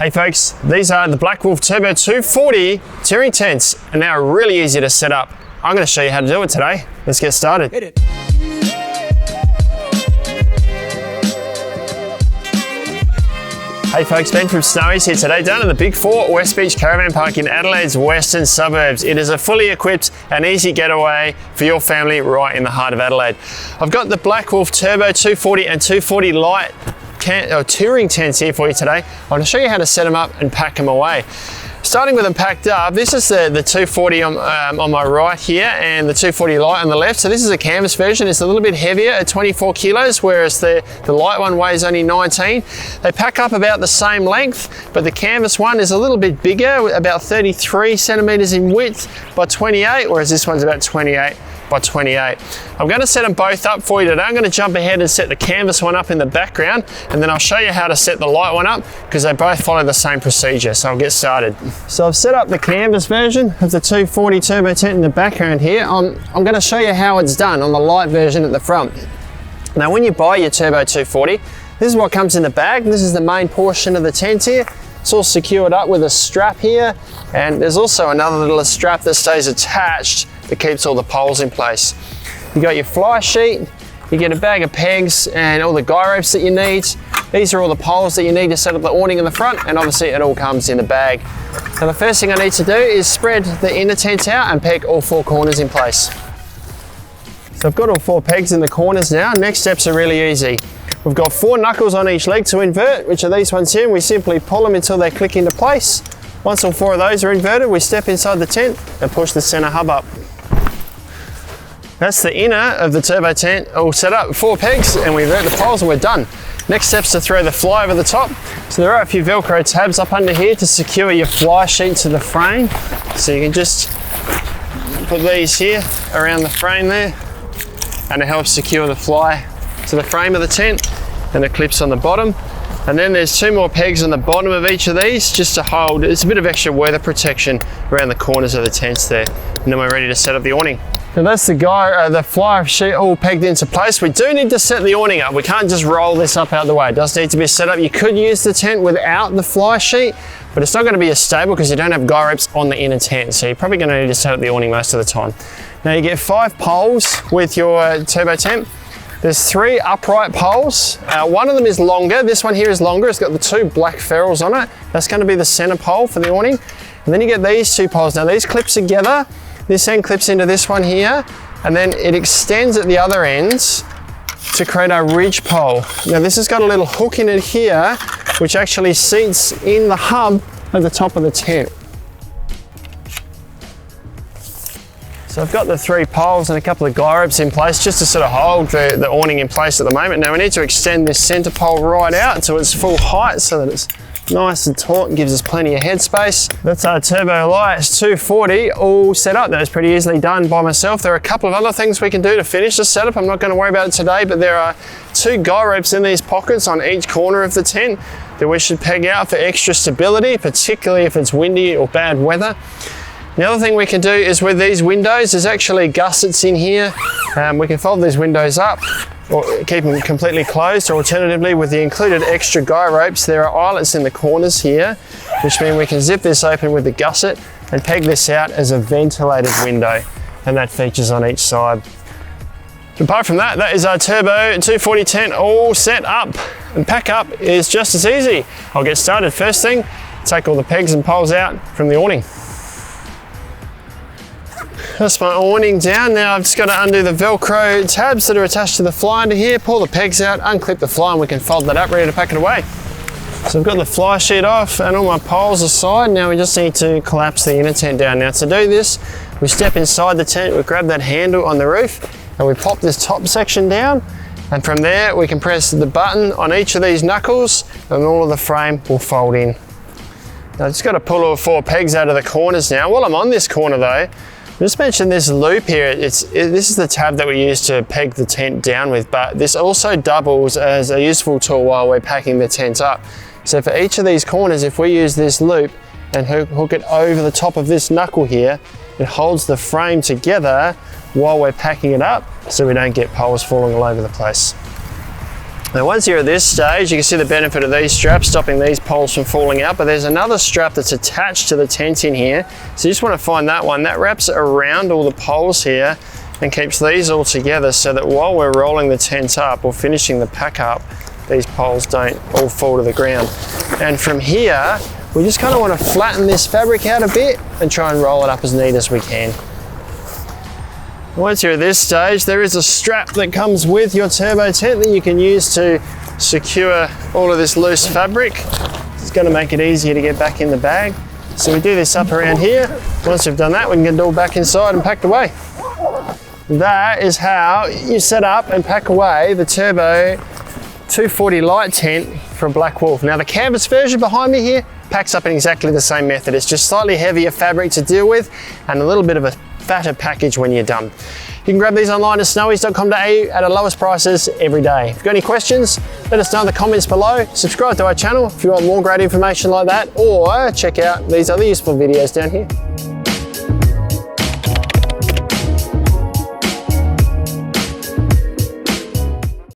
Hey folks, these are the Black Wolf Turbo 240 touring tents, and they are really easy to set up. I'm going to show you how to do it today. Let's get started. Hit it. Hey folks, Ben from Snowy's here today down at the Big 4 West Beach Caravan Park in Adelaide's western suburbs. It is a fully equipped and easy getaway for your family right in the heart of Adelaide. I've got the Black Wolf Turbo 240 and 240 Lite touring tents here for you today. I'm going to show you how to set them up and pack them away. Starting with them packed up, this is the 240 on my right here and the 240 Lite on the left. So this is a canvas version. It's a little bit heavier at 24 kilos, whereas the Lite one weighs only 19. They pack up about the same length, but the canvas one is a little bit bigger, about 33 centimeters in width by 28, whereas this one's about 28 by 28. I'm going to set them both up for you today. I'm going to jump ahead and set the canvas one up in the background, and then I'll show you how to set the Lite one up because they both follow the same procedure. So I'll get started. So I've set up the canvas version of the 240 turbo tent in the background here. I'm going to show you how it's done on the Lite version at the front. Now when you buy your Turbo 240, this is what comes in the bag. This is the main portion of the tent here. It's all secured up with a strap here, and there's also another little strap that stays attached that keeps all the poles in place. You got your fly sheet, you get a bag of pegs and all the guy ropes that you need. These are all the poles that you need to set up the awning in the front, and obviously it all comes in the bag. Now the first thing I need to do is spread the inner tent out and peg all four corners in place. So I've got all four pegs in the corners now. Next steps are really easy. We've got 4 knuckles on each leg to invert, which are these ones here, and we simply pull them until they click into place. Once all 4 of those are inverted, we step inside the tent and push the center hub up. That's the inner of the turbo tent all set up, 4 pegs, and we invert the poles and we're done. Next step's to throw the fly over the top. So there are a few Velcro tabs up under here to secure your fly sheet to the frame. So you can just put these here around the frame there, and it helps secure the fly to the frame of the tent, and it clips on the bottom. And then there's 2 more pegs on the bottom of each of these just to hold, it's a bit of extra weather protection around the corners of the tents there. And then we're ready to set up the awning. Now that's the fly sheet all pegged into place. We do need to set the awning up. We can't just roll this up out the way. It does need to be set up. You could use the tent without the fly sheet, but it's not going to be as stable because you don't have guy ropes on the inner tent. So you're probably going to need to set up the awning most of the time. Now you get 5 poles with your turbo tent. There's 3 upright poles. One of them is longer. This one here is longer. It's got the 2 black ferrules on it. That's going to be the center pole for the awning. And then you get these 2 poles. Now these clip together. This end clips into this one here, and then it extends at the other ends to create a ridge pole. Now this has got a little hook in it here, which actually seats in the hub at the top of the tent. So I've got the 3 poles and a couple of guy ropes in place just to sort of hold the awning in place at the moment. Now we need to extend this center pole right out to its full height so that it's nice and taut and gives us plenty of headspace. That's our Turbo Lite 240 all set up. That was pretty easily done by myself. There are a couple of other things we can do to finish the setup. I'm not going to worry about it today, but there are 2 guy ropes in these pockets on each corner of the tent that we should peg out for extra stability, particularly if it's windy or bad weather. The other thing we can do is with these windows, there's actually gussets in here. We can fold these windows up or keep them completely closed, or alternatively with the included extra guy ropes, there are eyelets in the corners here, which mean we can zip this open with the gusset and peg this out as a ventilated window, and that features on each side. Apart from that, that is our Turbo 240 tent all set up, and pack up is just as easy. I'll get started. First thing, take all the pegs and poles out from the awning. That's my awning down. Now I've just got to undo the Velcro tabs that are attached to the fly under here, pull the pegs out, unclip the fly, and we can fold that up, ready to pack it away. So I've got the fly sheet off and all my poles aside. Now we just need to collapse the inner tent down. Now to do this, we step inside the tent, we grab that handle on the roof, and we pop this top section down. And from there, we can press the button on each of these knuckles, and all of the frame will fold in. Now I've just got to pull all 4 pegs out of the corners now. While I'm on this corner though, just mention this loop here. This is the tab that we use to peg the tent down with, but this also doubles as a useful tool while we're packing the tent up. So for each of these corners, if we use this loop and hook it over the top of this knuckle here, it holds the frame together while we're packing it up so we don't get poles falling all over the place. Now once you're at this stage, you can see the benefit of these straps, stopping these poles from falling out, but there's another strap that's attached to the tent in here. So you just want to find that one. That wraps around all the poles here and keeps these all together so that while we're rolling the tent up or finishing the pack up, these poles don't all fall to the ground. And from here, we just kind of want to flatten this fabric out a bit and try and roll it up as neat as we can. Once you're at this stage, there is a strap that comes with your turbo tent that you can use to secure all of this loose fabric. It's going to make it easier to get back in the bag. So we do this up around here. Once we've done that, we can get it all back inside and packed away. That is how you set up and pack away the Turbo 240 Lite tent from Black Wolf. Now the canvas version behind me here packs up in exactly the same method. It's just slightly heavier fabric to deal with and a little bit of a fatter package when you're done. You can grab these online at snowies.com.au at the lowest prices every day. If you've got any questions, let us know in the comments below. Subscribe to our channel if you want more great information like that, or check out these other useful videos down here.